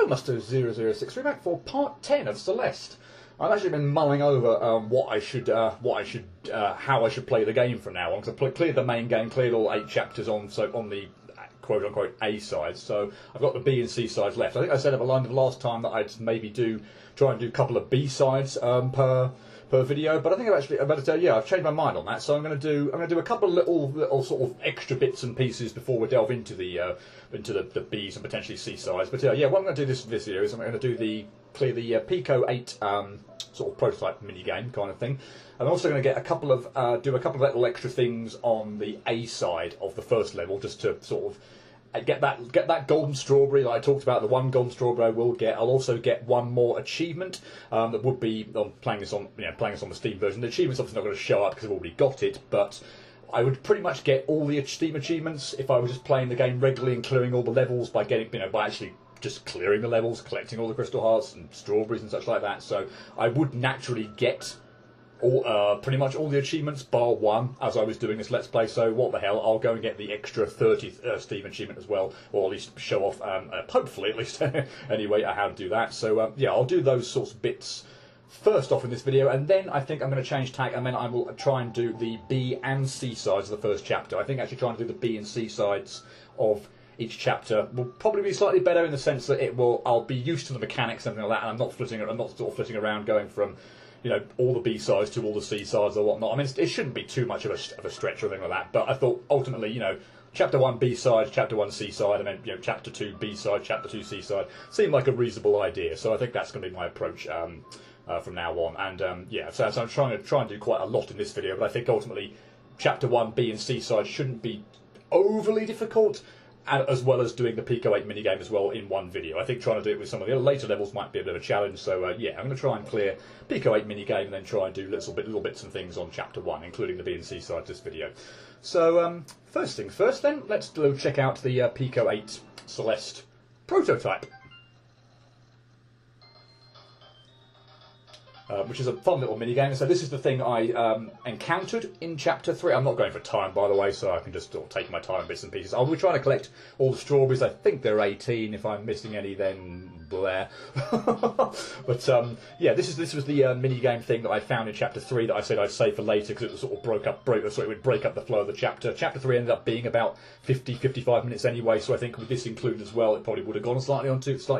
Hello, Master 006. We're back for part 10 of Celeste. I've actually been mulling over how I should play the game from now on, because I've cleared the main game, cleared all 8 chapters on the quote-unquote A side, so I've got the B and C sides left. I think I said at the line of last time that I'd maybe try and do a couple of B sides per video, but I think I've changed my mind on that. So I'm going to do a couple of little sort of extra bits and pieces before we delve into the B's and potentially C sides. But what I'm going to do this video is I'm going to clear the Pico 8 sort of prototype mini game kind of thing. I'm also going to get do a couple of little extra things on the A side of the first level, just to sort of get that golden strawberry that I talked about. The one golden strawberry I will get. I'll also get one more achievement that would be playing this on the Steam version. The achievement's obviously not going to show up because I've already got it, but I would pretty much get all the Steam achievements if I was just playing the game regularly and clearing all the levels by actually just clearing the levels, collecting all the crystal hearts and strawberries and such like that. So I would naturally get pretty much all the achievements bar one as I was doing this Let's Play. So what the hell, I'll go and get the extra 30th Steam achievement as well, or at least show off, hopefully at least anyway, how to do that. So I'll do those sorts of bits first off in this video, and then I think I'm going to change tack, and then I will try and do the B and C sides of the first chapter. I think actually trying to do the B and C sides of each chapter will probably be slightly better in the sense that I'll be used to the mechanics and everything like that, and I'm not sort of flitting around going from all the B sides to all the C sides or whatnot. I mean, it shouldn't be too much of a stretch or anything like that, but I thought ultimately, chapter 1 B side, chapter 1 C side, and then chapter 2 B side, chapter 2 C side seemed like a reasonable idea. So I think that's going to be my approach from now on. And so I'm trying to do quite a lot in this video, but I think ultimately chapter 1 B and C side shouldn't be overly difficult, as well as doing the Pico 8 minigame as well in one video. I think trying to do it with some of the later levels might be a bit of a challenge, so I'm going to try and clear Pico 8 minigame and then try and do little bits and things on Chapter 1, including the B and C side of this video. So, first things first then, let's go check out the Pico 8 Celeste prototype. Which is a fun little minigame. So this is the thing I encountered in Chapter 3. I'm not going for time, by the way, so I can just sort of take my time bits and pieces. I'll be trying to collect all the strawberries. I think they're 18. If I'm missing any, then bleh. But this was the minigame thing that I found in Chapter 3 that I said I'd save for later because it was sort of it would break up the flow of the chapter. Chapter 3 ended up being about 50-55 minutes anyway, so I think with this included as well, it probably would have gone slightly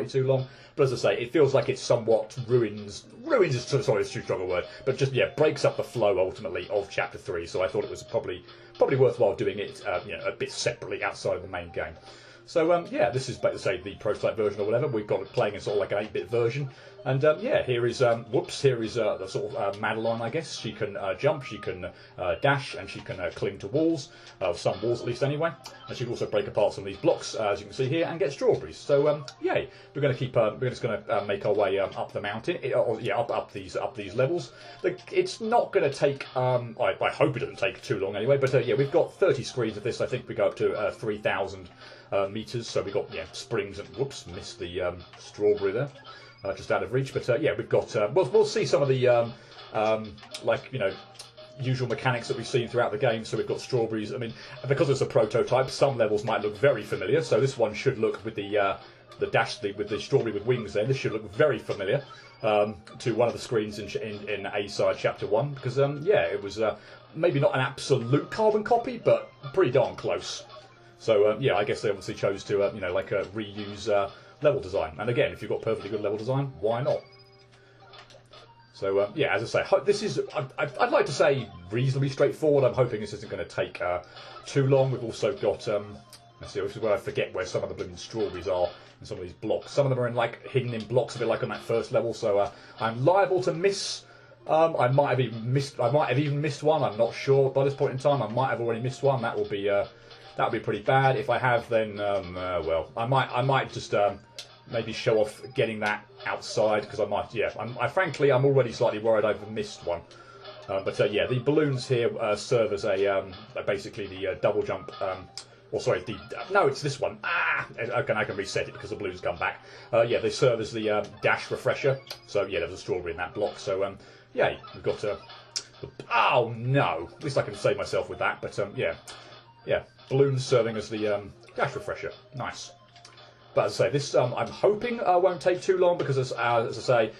too long. But as I say, it feels like it somewhat ruins is sorry, it's too strong a word, but just breaks up the flow ultimately of Chapter 3. So I thought it was probably worthwhile doing it a bit separately outside of the main game. So this is say the prototype version or whatever. We've got it playing in sort of like an 8-bit version, and here is the sort of Madeline, I guess. She can jump, she can dash, and she can cling to walls, some walls at least anyway. And she can also break apart some of these blocks, as you can see here, and get strawberries. So yay! We're going to keep. We're just going to make our way up the mountain, up these levels. It's not going to take. I hope it doesn't take too long anyway. But we've got 30 screens of this. I think we go up to 3,000. Meters, so we've got springs and whoops, missed the strawberry there, just out of reach. But we've got we'll see some of the usual mechanics that we've seen throughout the game. So we've got strawberries. I mean, because it's a prototype, some levels might look very familiar. So this one should look with the with the strawberry with wings. Then this should look very familiar to one of the screens in A side Chapter 1, because it was maybe not an absolute carbon copy, but pretty darn close. So I guess they obviously chose to reuse level design. And again, if you've got perfectly good level design, why not? So as I say, this is I'd like to say reasonably straightforward. I'm hoping this isn't going to take too long. We've also got let's see, this is where I forget where some of the blooming strawberries are in some of these blocks. Some of them are hidden in blocks, a bit like on that first level. So I'm liable to miss. I might have even missed one. I'm not sure by this point in time. I might have already missed one. That would be pretty bad. If I have, then well, I might just maybe show off getting that outside, because I might. Frankly, I'm already slightly worried I've missed one. But the balloons here serve as basically the double jump. Or sorry, no, it's this one. I can reset it because the balloons come back. They serve as the dash refresher. So there's a strawberry in that block. So we've got oh no! At least I can save myself with that. But balloons serving as the dash refresher. Nice. But as I say, this I'm hoping won't take too long because, as I say,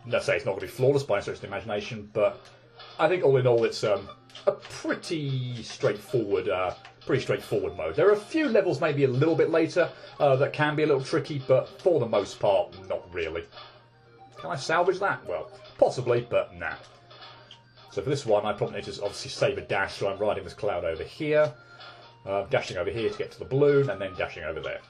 let's say it's not going to be flawless by any stretch of the imagination, but I think all in all it's a pretty straightforward mode. There are a few levels maybe a little bit later that can be a little tricky, but for the most part, not really. Can I salvage that? Well, possibly, but nah. So for this one, I probably need to obviously save a dash, so I'm riding this cloud over here, dashing over here to get to the balloon, and then dashing over there.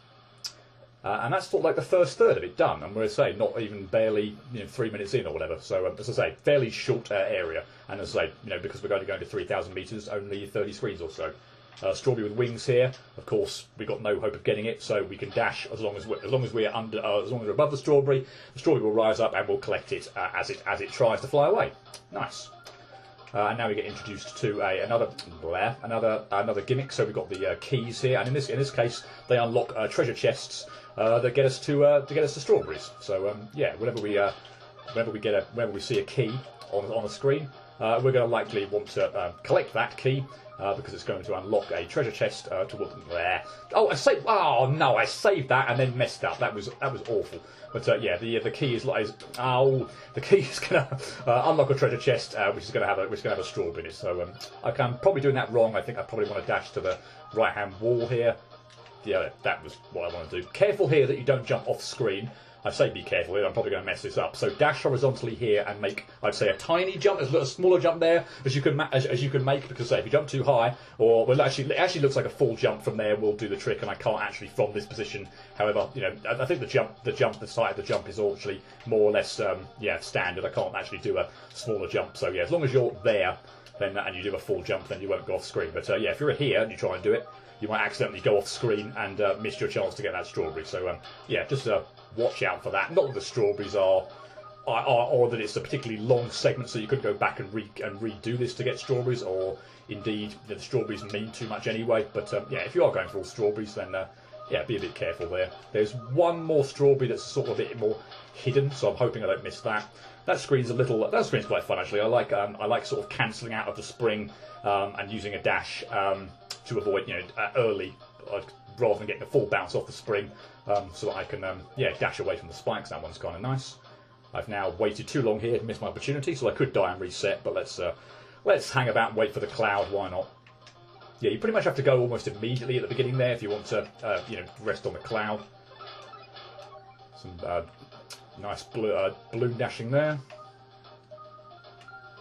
And that's sort of like the first third of it done, and we're saying not even barely 3 minutes in or whatever. So as I say, fairly short area, and as I say, because we're only going to 3,000 metres, only 30 screens or so. Strawberry with wings here. Of course, we've got no hope of getting it, so we can dash as long as we're above the strawberry. The strawberry will rise up and we'll collect it as it tries to fly away. Nice. And now we get introduced to another gimmick. So we've got the keys here, and in this case, they unlock treasure chests that get us to strawberries. So yeah, whenever we see a key on a screen, we're going to likely want to collect that key. Because it's going to unlock a treasure chest towards there. Oh, I saved that and then messed up. That was awful. But yeah, the key is going to unlock a treasure chest, which is going to have a strawberry in it. So I'm probably doing that wrong. I think I probably want to dash to the right-hand wall here. Yeah, that was what I want to do. Careful here that you don't jump off screen. I say be careful here, I'm probably going to mess this up. So dash horizontally here and make, I'd say, a tiny jump, a smaller jump there as you can make, because say if you jump too high, or well, it actually looks like a full jump from there will do the trick, and I can't actually from this position. However, I think the side of the jump is actually more or less standard. I can't actually do a smaller jump. So yeah, as long as you're there, then and you do a full jump, then you won't go off screen. But yeah, if you're here and you try and do it, you might accidentally go off screen and miss your chance to get that strawberry. So yeah, just watch out for that. Not that the strawberries are or that it's a particularly long segment, so you could go back and redo this to get strawberries, or indeed the strawberries mean too much anyway. But yeah, if you are going for all strawberries, then yeah, be a bit careful there. There's one more strawberry that's sort of a bit more hidden, so I'm hoping I don't miss that. That screen's quite fun actually. I like sort of cancelling out of the spring and using a dash to avoid early, rather than getting a full bounce off the spring, so that I can dash away from the spikes. That one's kind of nice. I've now waited too long here to miss my opportunity, so I could die and reset, but let's hang about and wait for the cloud. Why not? Yeah, you pretty much have to go almost immediately at the beginning there if you want to rest on the cloud. Some nice balloon dashing there.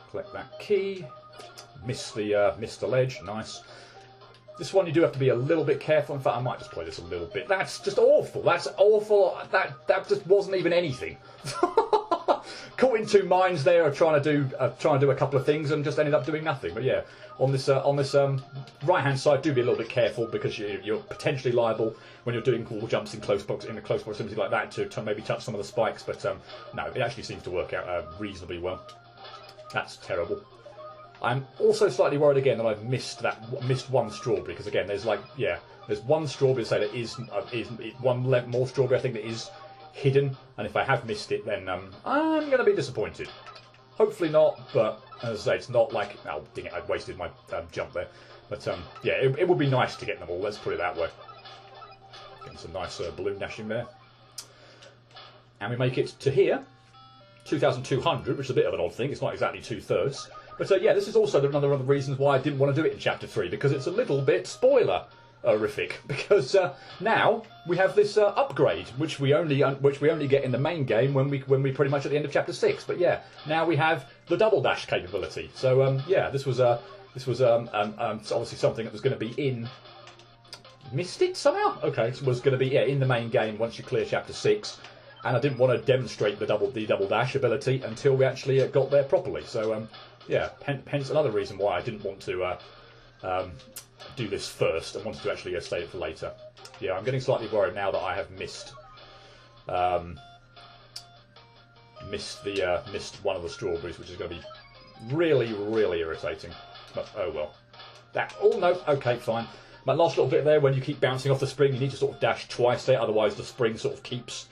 Collect that key. Miss the ledge. Nice. This one you do have to be a little bit careful. In fact, I might just play this a little bit. That's just awful. That's awful. That just wasn't even anything. Caught in two minds there of trying to do a couple of things and just ended up doing nothing. But yeah, on this right hand side, do be a little bit careful, because you're potentially liable when you're doing wall jumps in close proximity like that to maybe touch some of the spikes. But no, it actually seems to work out reasonably well. That's terrible. I'm also slightly worried again that I've missed one strawberry, because again there's one strawberry, say that is one more strawberry I think that is hidden, and if I have missed it, then I'm going to be disappointed. Hopefully not, but as I say, it's not like, oh dang it, I wasted my jump there. But yeah, it would be nice to get them all. Let's put it that way. Getting some nice balloon dashing there, and we make it to here, 2,200, which is a bit of an odd thing. It's not exactly 2/3. But yeah, this is also another of the reasons why I didn't want to do it in Chapter 3, because it's a little bit spoiler-horrific. Because now we have this upgrade, which we only get in the main game when we pretty much at the end of Chapter 6. But yeah, now we have the double dash capability. So yeah, this was obviously something that was going to be in. Missed it somehow? Okay, it was going to be in the main game once you clear Chapter 6. And I didn't want to demonstrate the double dash ability until we actually got there properly. So yeah, hence another reason why I didn't want to do this first. I wanted to actually save it for later. Yeah, I'm getting slightly worried now that I have missed one of the strawberries, which is going to be really, really irritating. But oh well. No, okay, fine. My last little bit there, when you keep bouncing off the spring, you need to sort of dash twice there, otherwise the spring sort of keeps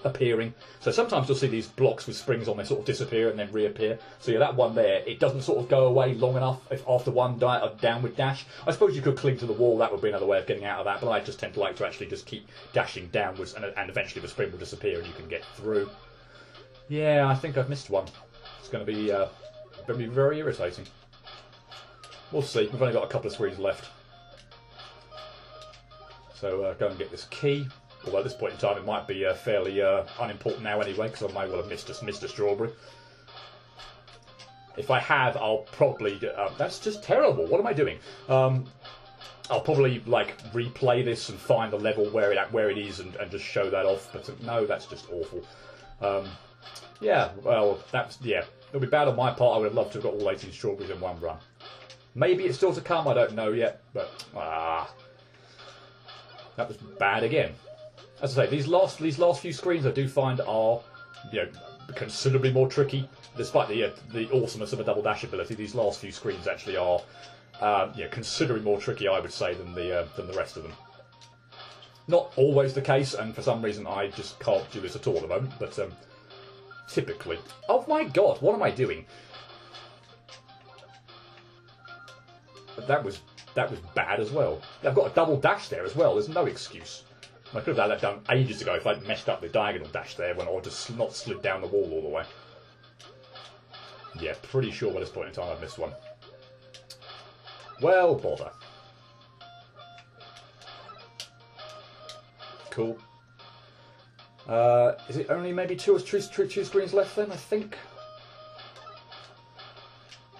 appearing. So sometimes you'll see these blocks with springs on, they sort of disappear and then reappear. So yeah, that one there, it doesn't sort of go away long enough if after one downward dash. I suppose you could cling to the wall, that would be another way of getting out of that, but I just tend to like to actually just keep dashing downwards, and eventually the spring will disappear and you can get through. Yeah, I think I've missed one. It's going to be very irritating. We'll see. We've only got a couple of screens left. So go and get this key. Although at this point in time it might be fairly unimportant now anyway, because I may well have missed a strawberry. If I have, I'll probably... that's just terrible. What am I doing? I'll probably like replay this and find the level where it is and just show that off. But no, that's just awful. Yeah, well, it'll be bad on my part. I would have loved to have got all 18 strawberries in one run. Maybe it's still to come, I don't know yet, but that was bad again. As I say, these last few screens I do find are, considerably more tricky. Despite the awesomeness of a double dash ability, these last few screens actually are, considerably more tricky, I would say, than the rest of them. Not always the case, and for some reason I just can't do this at all at the moment. But typically, oh my God, what am I doing? That was bad as well. I've got a double dash there as well. There's no excuse. I could have had that done ages ago if I'd messed up the diagonal dash there or just not slid down the wall all the way. Yeah, pretty sure by this point in time I've missed one. Well, bother. Cool. Is it only maybe two screens left then, I think?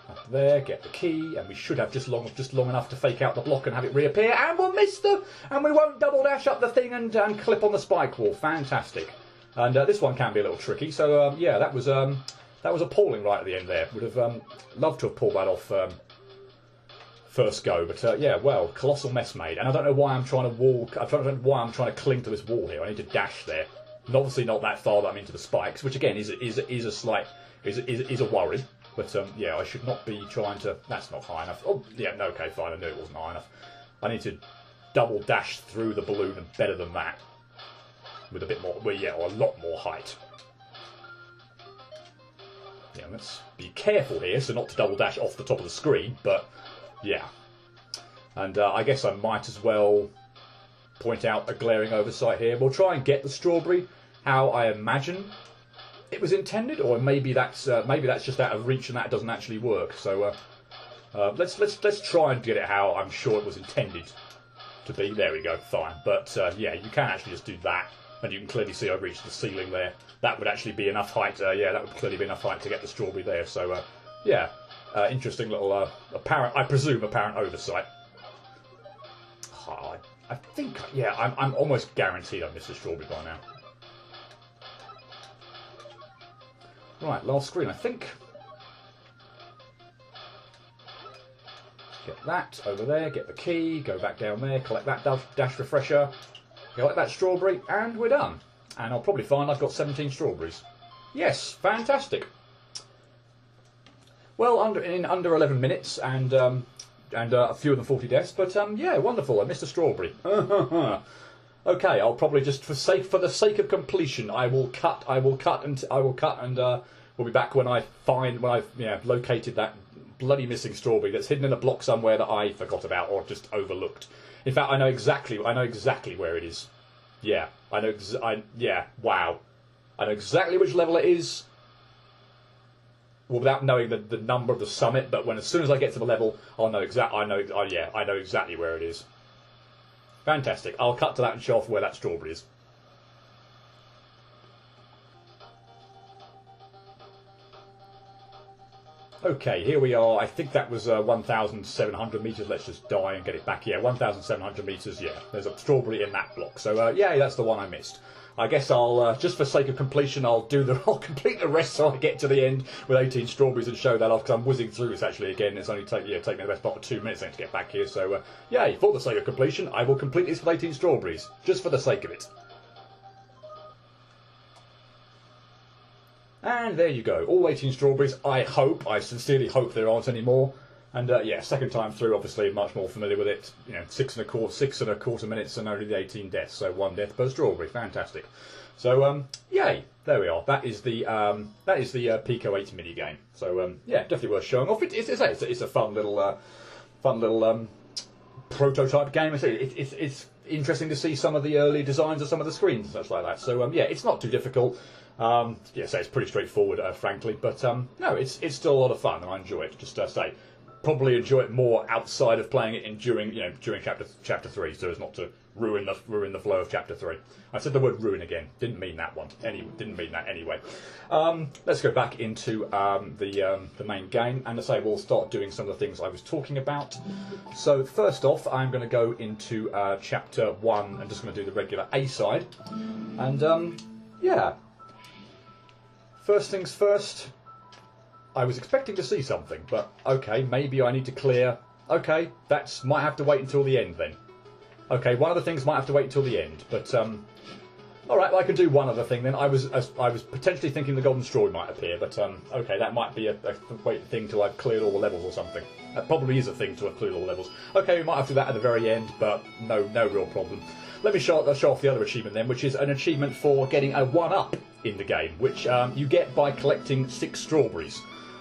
Up there, get the key, and we should have just long enough to fake out the block and have it reappear, and we'll miss them, and we won't double dash up the thing and clip on the spike wall. Fantastic. And this one can be a little tricky, so yeah, that was appalling right at the end there. Would have loved to have pulled that off first go, but yeah, well, colossal mess made. And I don't know why I'm trying to cling to this wall here. I need to dash there. And obviously not that far that I'm into the spikes, which again is a worry. But yeah, I should not be trying to. That's not high enough. Oh yeah, no, okay, fine. I knew it wasn't high enough. I need to double dash through the balloon and better than that, with a bit more. Well, yeah, or a lot more height. Yeah, let's be careful here, so not to double dash off the top of the screen. But yeah, and I guess I might as well point out a glaring oversight here. We'll try and get the strawberry how I imagine it was intended, or maybe that's just out of reach and that doesn't actually work. So let's try and get it how I'm sure it was intended to be. There we go, fine. But yeah, you can actually just do that, and you can clearly see I've reached the ceiling there. That would actually be enough height. Yeah, that would clearly be enough height to get the strawberry there. So yeah, interesting little apparent oversight. Oh, I think yeah, I'm almost guaranteed I missed the strawberry by now. Right, last screen, I think. Get that over there, get the key, go back down there, collect that dash refresher, collect that strawberry, and we're done. And I'll probably find I've got 17 strawberries. Yes, fantastic. Well, in under 11 minutes and fewer than 40 deaths, but yeah, wonderful. I missed a strawberry. Okay, I'll probably just for the sake of completion, I will cut and we'll be back when I've located that bloody missing strawberry that's hidden in a block somewhere that I forgot about or just overlooked. In fact, I know exactly where it is. Yeah, wow. I know exactly which level it is. Well, without knowing the number of the summit, but as soon as I get to the level, I know exactly where it is. Fantastic. I'll cut to that and show off where that strawberry is. Okay, here we are. I think that was 1,700 metres. Let's just die and get it back. Yeah, 1,700 metres. Yeah, there's a strawberry in that block. So, yeah, that's the one I missed. I guess I'll, just for sake of completion, I'll complete the rest so I get to the end with 18 strawberries and show that off, because I'm whizzing through this actually again. It's only taken me the best part of 2 minutes to get back here. So, yeah, for the sake of completion, I will complete this with 18 strawberries, just for the sake of it. And there you go, all 18 strawberries. I sincerely hope there aren't any more. And yeah, second time through, obviously much more familiar with it. You know, 6.25 minutes and only the 18 deaths, so 1 death per strawberry. Fantastic. So yay, there we are. That is the Pico 8 mini game. So yeah, definitely worth showing off. It's a fun little prototype game. It's interesting to see some of the early designs of some of the screens and such like that. So yeah, it's not too difficult. Yeah, so it's pretty straightforward, frankly. But no, it's still a lot of fun, and I enjoy it. Just say, probably enjoy it more outside of playing it during chapter 3, so as not to ruin the flow of chapter 3. I said the word ruin again. Didn't mean that one. Didn't mean that anyway. Let's go back into the main game, and I say we'll start doing some of the things I was talking about. So first off, I'm going to go into chapter 1. I'm just going to do the regular A side, and yeah. First things first. I was expecting to see something, but okay, maybe I need to clear. Okay, might have to wait until the end then. Okay, one of the things might have to wait until the end, but all right, well, I can do one other thing then. I was potentially thinking the golden straw might appear, but okay, that might be a wait thing till I've cleared all the levels or something. That probably is a thing to have cleared all the levels. Okay, we might have to do that at the very end, but no real problem. Let me show off the other achievement then, which is an achievement for getting a 1-up in the game, which you get by collecting 6 strawberries.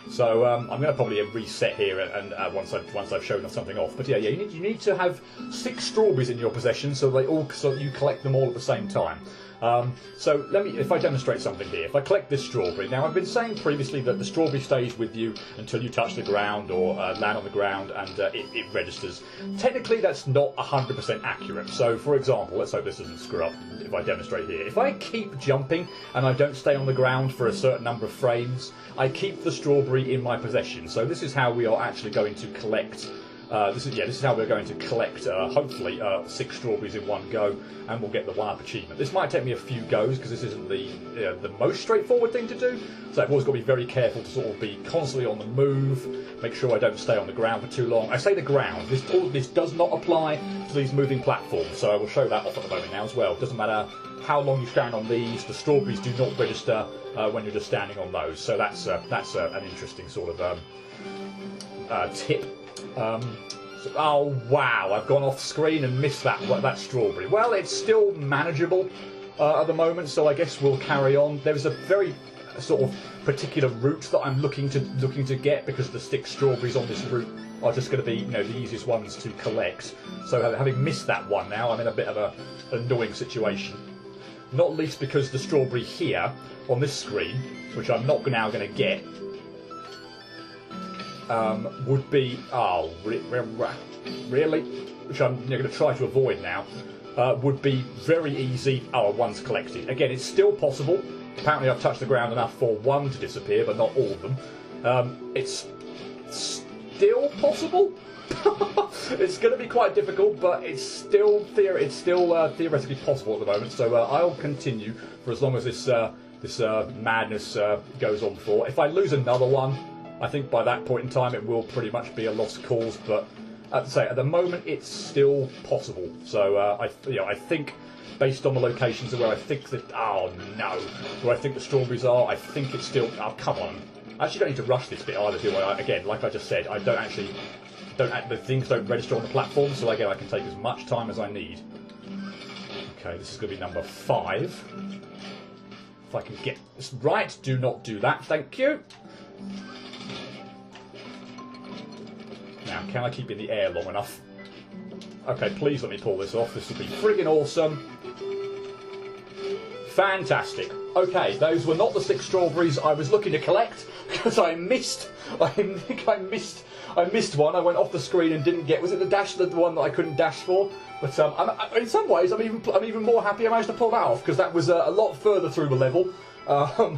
So I'm going to probably reset here and once I've shown something off. But yeah, you need to have 6 strawberries in your possession so you collect them all at the same time. So if I demonstrate something here, if I collect this strawberry, now I've been saying previously that the strawberry stays with you until you touch the ground or land on the ground, and it registers. Technically, that's not 100% accurate. So, for example, let's hope this doesn't screw up. If I demonstrate here, if I keep jumping and I don't stay on the ground for a certain number of frames, I keep the strawberry in my possession. So this is how we are actually going to collect. This is how we're going to collect, hopefully, 6 strawberries in one go, and we'll get the 1-up achievement. This might take me a few goes, because this isn't the most straightforward thing to do, so I've always got to be very careful to sort of be constantly on the move, make sure I don't stay on the ground for too long. I say the ground, this does not apply to these moving platforms, so I will show that off at the moment now as well. It doesn't matter how long you stand on these, the strawberries do not register when you're just standing on those, so that's an interesting sort of tip. Oh wow, I've gone off screen and missed that strawberry. Well, it's still manageable at the moment, so I guess we'll carry on. There's a very sort of particular route that I'm looking to get, because the 6 strawberries on this route are just going to be the easiest ones to collect. So having missed that one now, I'm in a bit of an annoying situation. Not least because the strawberry here on this screen, which I'm not now going to get, would be really, which I'm going to try to avoid now, would be very easy. One's collected. Again, it's still possible. Apparently I've touched the ground enough for one to disappear, but not all of them. It's still possible. It's going to be quite difficult, but it's still theoretically possible at the moment. So I'll continue for as long as this madness goes on for. If I lose another one, I think by that point in time it will pretty much be a lost cause. But at the moment it's still possible. So I think, based on the locations of where I think where I think the strawberries are, I think it's still. Oh, come on! I actually don't need to rush this bit either, do I? Again, like I just said, the things don't register on the platform, so again I can take as much time as I need. Okay, this is going to be number 5. If I can get this right, do not do that, thank you. Now, can I keep in the air long enough? Okay, please let me pull this off. This will be friggin' awesome. Fantastic. Okay, those were not the 6 strawberries I was looking to collect, because I missed one. I went off the screen and didn't get. Was it the one that I couldn't dash for? But in some ways, I'm even more happy I managed to pull that off, because that was a lot further through the level. I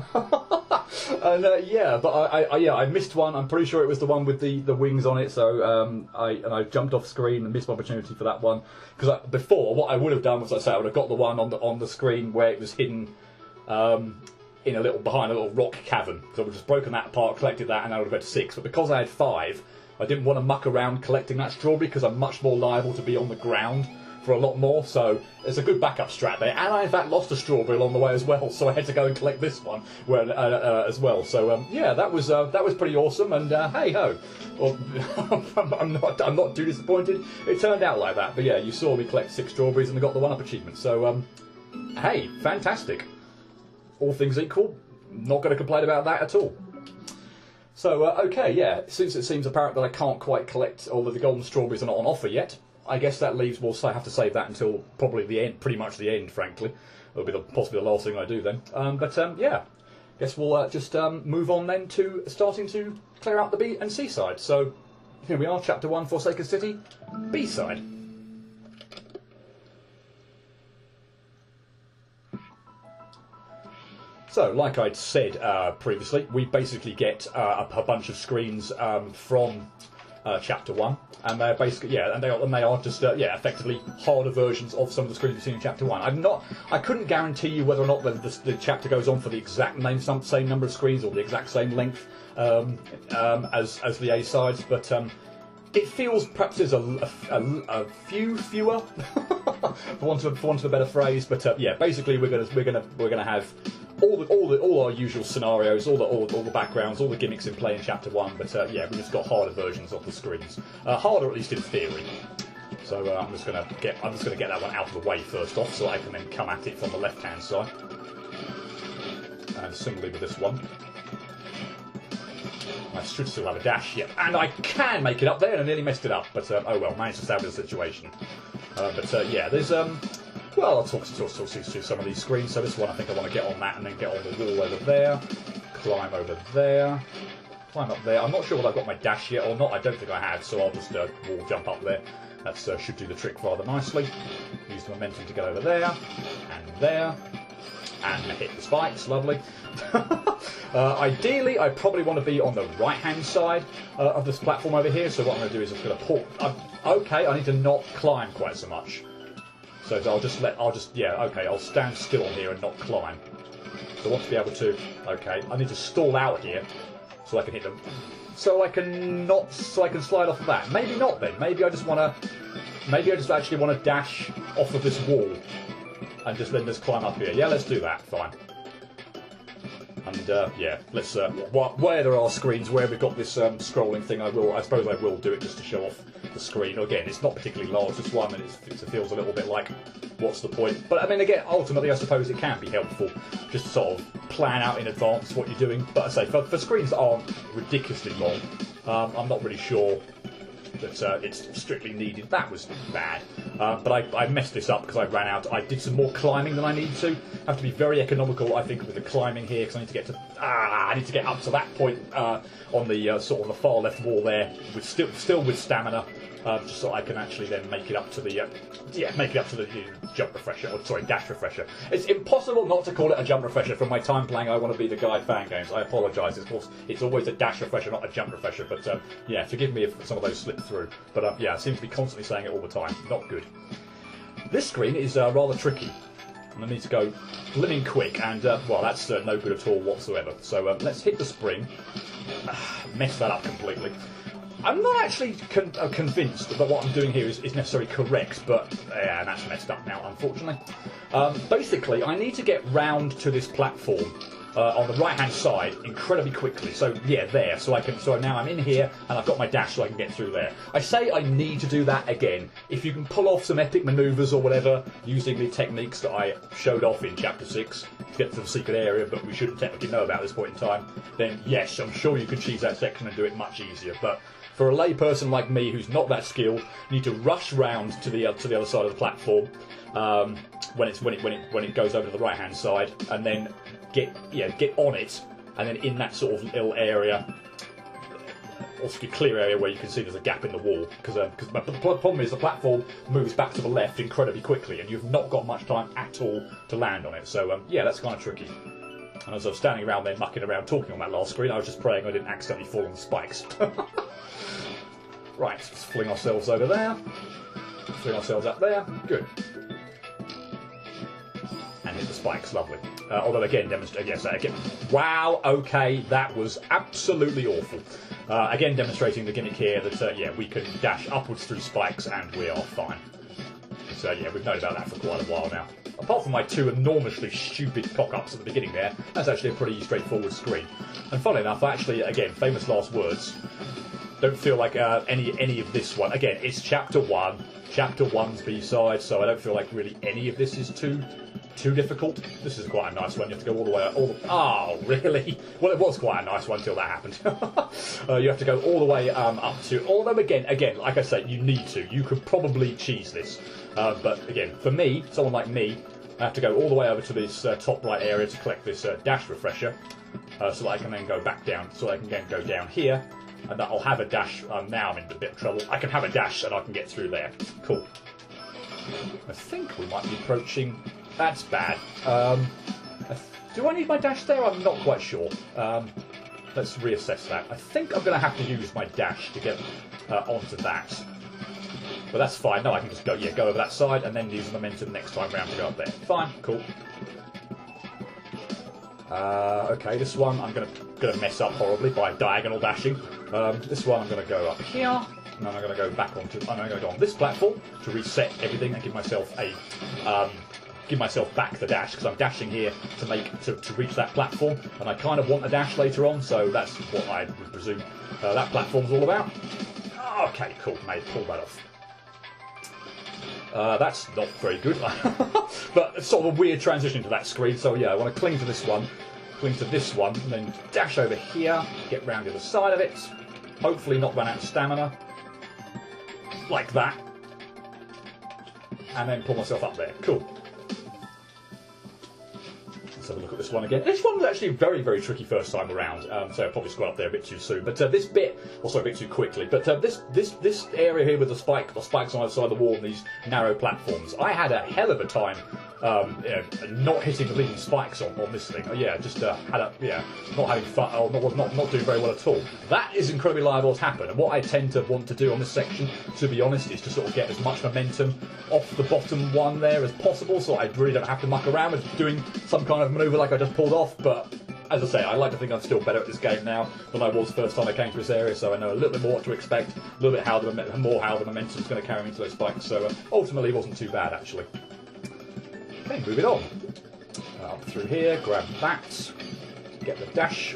missed one. I'm pretty sure it was the one with the wings on it. So I jumped off screen and missed my opportunity for that one. Because before, what I would have done was, I would have got the one on the screen where it was hidden. Behind a little rock cavern. So I would have just broken that apart, collected that, and I would have had 6. But because I had 5, I didn't want to muck around collecting that strawberry, because I'm much more liable to be on the ground for a lot more, so it's a good backup strat there. And I in fact lost a strawberry along the way as well, so I had to go and collect this one as well. So yeah, that was pretty awesome. And hey ho, well, I'm not too disappointed. It turned out like that, but yeah, you saw me collect 6 strawberries and I got the 1-up achievement. So hey, fantastic. All things equal, not going to complain about that at all. So okay, yeah, since it seems apparent that I can't quite collect all of the golden strawberries are not on offer yet, I guess that leaves, we'll have to save that until probably the end, pretty much the end, frankly. It'll be possibly the last thing I do then. But yeah, guess we'll just move on then to starting to clear out the B and C side. So here we are, Chapter 1, Forsaken City, B side. So, like I'd said previously, we basically get a bunch of screens from Chapter 1, and they're basically, yeah, and they are just yeah, effectively harder versions of some of the screens you've seen in Chapter 1. I couldn't guarantee you whether or not the chapter goes on for the exact same number of screens or the exact same length as the A sides, but it feels perhaps there's a few fewer, for want of a better phrase. But yeah, basically we're gonna have all our usual scenarios, all the backgrounds, all the gimmicks in play in Chapter 1. But yeah, we just got harder versions of the screens, harder at least in theory. So I'm just gonna get that one out of the way first off, so I can then come at it from the left-hand side. And similarly with this one. I should still have a dash, yeah, and I can make it up there, and I nearly messed it up, but oh well, managed to salvage the situation. But yeah, there's well, I'll talk through some of these screens. So this one, I think I want to get on that, and then get on the wall over there, climb over there, climb up there. I'm not sure whether I've got my dash yet or not. I don't think I have, so I'll just wall jump up there. That should do the trick rather nicely. Use the momentum to get over there, and hit the spikes. Lovely. Ideally, I probably want to be on the right-hand side of this platform over here. So what I'm going to do is I'm going to pull. Okay, I need to not climb quite so much. So I'll stand still on here and not climb. So I want to be able to. Okay, I need to stall out here so I can hit them. So I can slide off of that. Maybe not then. Maybe I just actually want to dash off of this wall and then just climb up here. Yeah, let's do that. Fine. And yeah, let's where there are screens where we've got this scrolling thing, I suppose I will do it just to show off the screen. Again, it's not particularly large, this one, and it feels a little bit like, what's the point? But I mean, again, ultimately, I suppose it can be helpful just to sort of plan out in advance what you're doing. But I say, for screens that aren't ridiculously long, I'm not really sure that it's strictly needed. That was bad. But I messed this up because I ran out. I did some more climbing than I needed to. I have to be very economical, I think, with the climbing here, because I need to get up to that point on the sort of the far left wall there, with still with stamina, just so I can actually then make it up to the jump refresher, or sorry, dash refresher. It's impossible not to call it a jump refresher from my time playing I Want to Be the Guy fan games. I apologise. Of course, it's always a dash refresher, not a jump refresher. But yeah, forgive me if some of those slip through. But yeah, I seem to be constantly saying it all the time. Not good. This screen is rather tricky, and I need to go blimmin' quick, and well, that's no good at all whatsoever. So let's hit the spring. Mess that up completely. I'm not actually convinced that what I'm doing here is necessarily correct, but yeah, that's messed up now, unfortunately. Basically, I need to get round to this platform on the right-hand side incredibly quickly. So yeah, there. So now I'm in here, and I've got my dash, so I can get through there. I say I need to do that again. If you can pull off some epic manoeuvres or whatever using the techniques that I showed off in Chapter 6 to get to the secret area, but we shouldn't technically know about at this point in time, then yes, I'm sure you could cheese that section and do it much easier. But for a layperson like me who's not that skilled, you need to rush round to the other side of the platform when it goes over to the right hand side, and then get on it, and then in that sort of little area, also clear area where you can see there's a gap in the wall, because the problem is the platform moves back to the left incredibly quickly, and you've not got much time at all to land on it. So yeah, that's kind of tricky. And as I was standing around there mucking around talking on that last screen, I was just praying I didn't accidentally fall on the spikes. Right, let's fling ourselves over there. Fling ourselves up there. Good. And hit the spikes. Lovely. Although again, demonstrate. Yes, again. Wow. Okay, that was absolutely awful. Again, demonstrating the gimmick here that yeah, we can dash upwards through spikes and we are fine. yeah, we've known about that for quite a while now. Apart from my two enormously stupid cock-ups at the beginning there, that's actually a pretty straightforward screen. And funnily enough, actually, again, famous last words, don't feel like any of this one. Again, it's Chapter 1, Chapter 1's B-side, so I don't feel like really any of this is too difficult. This is quite a nice one. You have to go all the way... Oh, really? Well, it was quite a nice one until that happened. You have to go all the way up to... Although, again, like I say, you need to. You could probably cheese this. But, again, for me, someone like me, I have to go all the way over to this top right area to collect this dash refresher, so that I can then go back down, so I can then go down here, and that I'll have a dash. Now I'm in a bit of trouble. I can have a dash and I can get through there. Cool. I think we might be approaching... That's bad. Do I need my dash there? I'm not quite sure. Let's reassess that. I think I'm going to have to use my dash to get onto that. But that's fine. No, I can just go over that side and then use momentum next time round to go up there. Fine, cool. Okay, this one I'm gonna mess up horribly by diagonal dashing. This one I'm gonna go up here, and then I'm gonna go back onto. I'm gonna go on this platform to reset everything and give myself a back the dash, because I'm dashing here to reach that platform, and I kind of want a dash later on, so that's what I would presume that platform's all about. Okay, cool. May pull that off. That's not very good, but it's sort of a weird transition to that screen. So yeah, I want to cling to this one, and then dash over here, get round the other side of it, hopefully not run out of stamina, like that, and then pull myself up there. Cool. Let's have a look at this one again. This one was actually very, very tricky first time around, so I probably scrolled up there a bit too soon. But this bit, also a bit too quickly. But this area here with the spikes on either side of the wall and these narrow platforms, I had a hell of a time, not hitting the leading spikes on this thing. Just not having fun, or not doing very well at all. That is incredibly liable to happen. And what I tend to want to do on this section, to be honest, is to sort of get as much momentum off the bottom one there as possible, so I really don't have to muck around with doing some kind of manoeuvre like I just pulled off. But as I say, I like to think I'm still better at this game now than I was the first time I came to this area, so I know a little bit more what to expect, a little bit how the momentum's going to carry me to those spikes. So ultimately, it wasn't too bad actually. Okay, moving on. Up through here, grab that, get the dash,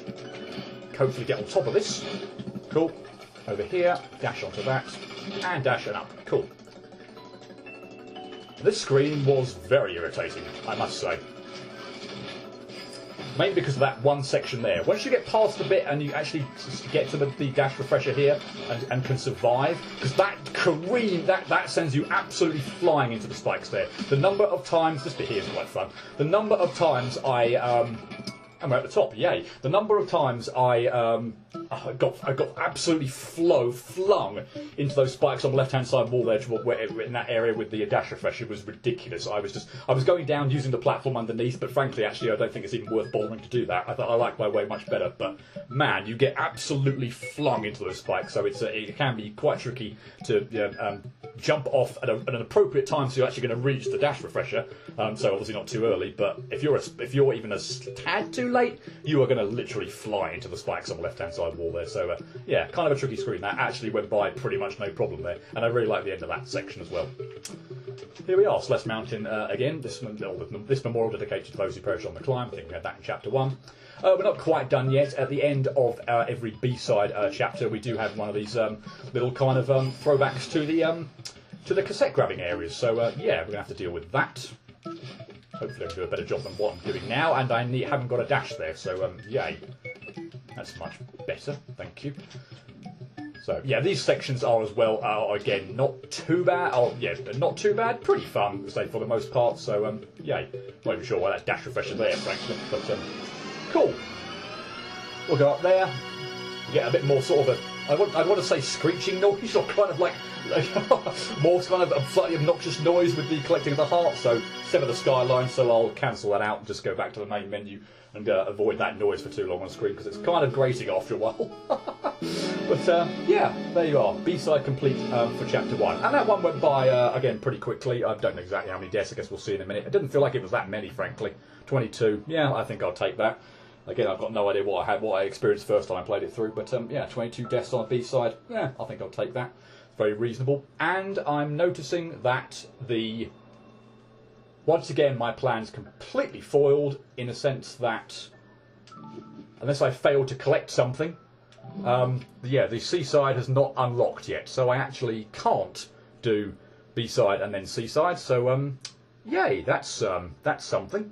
hopefully get on top of this. Cool. Over here, dash onto that, and dash and up. Cool. This screen was very irritating, I must say. Mainly because of that one section there. Once you get past the bit and you actually get to the dash refresher here and can survive, because that sends you absolutely flying into the spikes there. The number of times, this bit here is quite fun, the number of times and we're at the top, yay. The number of times I got absolutely flung into those spikes on the left-hand side wall there, in that area with the dash refresher, was ridiculous. I was going down using the platform underneath, but frankly, actually, I don't think it's even worth bothering to do that. I thought I like my way much better, but man, you get absolutely flung into those spikes, so it can be quite tricky to jump off at an appropriate time, so you're actually going to reach the dash refresher. So obviously not too early, but if you're even a tad too late, you are going to literally fly into the spikes on the left-hand side wall there. So yeah, kind of a tricky screen. That actually went by pretty much no problem there, and I really like the end of that section as well. Here we are, Celeste Mountain again. This memorial dedicated to those who perished on the climb. I think we had that in Chapter 1. We're not quite done yet. At the end of every B-side chapter, we do have one of these little kind of throwbacks to the cassette grabbing areas. So yeah, we're going to have to deal with that. Hopefully I can do a better job than what I'm doing now, and I haven't got a dash there, so yay. That's much better, thank you. So yeah, these sections are as well, again, not too bad. Oh yeah, not too bad, pretty fun, say, for the most part, so yay. Not even sure why that dash refresher there, frankly, but cool. We'll go up there, get a bit more sort of I'd want to say screeching noise, or kind of like more kind of slightly obnoxious noise with the collecting of the heart. So sever the skyline, so I'll cancel that out and just go back to the main menu and avoid that noise for too long on screen, because it's kind of grating after a while. But yeah, there you are, B-side complete for Chapter 1. And that one went by, again, pretty quickly. I don't know exactly how many deaths, I guess we'll see in a minute. It didn't feel like it was that many, frankly. 22, yeah, I think I'll take that. Again, I've got no idea what I experienced first time I played it through, but yeah, 22 deaths on a B-side, yeah, I think I'll take that. very reasonable. And I'm noticing that once again, my plan's completely foiled in a sense that unless I fail to collect something, the C-side has not unlocked yet, so I actually can't do B-side and then C-side. So, yay, that's something.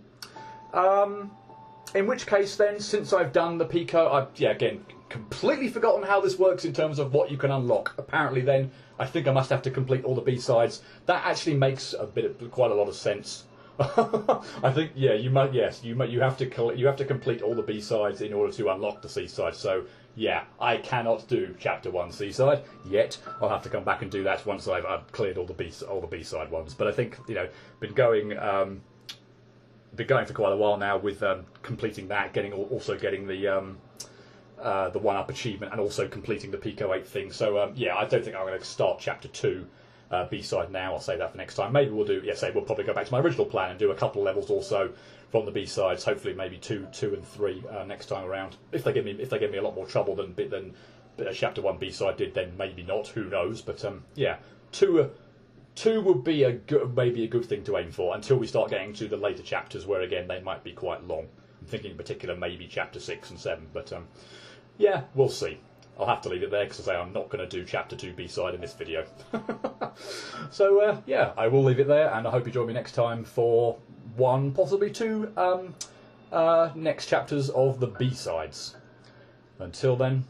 In which case, then, since I've done the Pico, I've again completely forgotten how this works in terms of what you can unlock. Apparently, then I think I must have to complete all the B-sides. That actually makes quite a lot of sense. I think you have to complete all the B-sides in order to unlock the C-side. So yeah, I cannot do Chapter 1 C-side yet. I'll have to come back and do that once I've cleared all the B-side ones. But I think been going for quite a while now with completing that, also getting the 1-up achievement, and also completing the Pico 8 thing. So I don't think I'm going to start Chapter 2 B-side now. I'll save that for next time. Maybe we'll we'll probably go back to my original plan and do a couple of levels also from the B-sides. Hopefully, maybe 2 and 3 next time around. If they give me a lot more trouble than Chapter 1 B-side did, then maybe not. Who knows? But 2 would be maybe a good thing to aim for until we start getting to the later chapters, where again they might be quite long. I'm thinking in particular maybe Chapter 6 and 7, but we'll see. I'll have to leave it there because I'm not going to do Chapter 2 B-side in this video. So I will leave it there, and I hope you join me next time for 1, possibly 2 next chapters of the B-sides. Until then,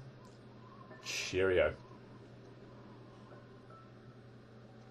cheerio.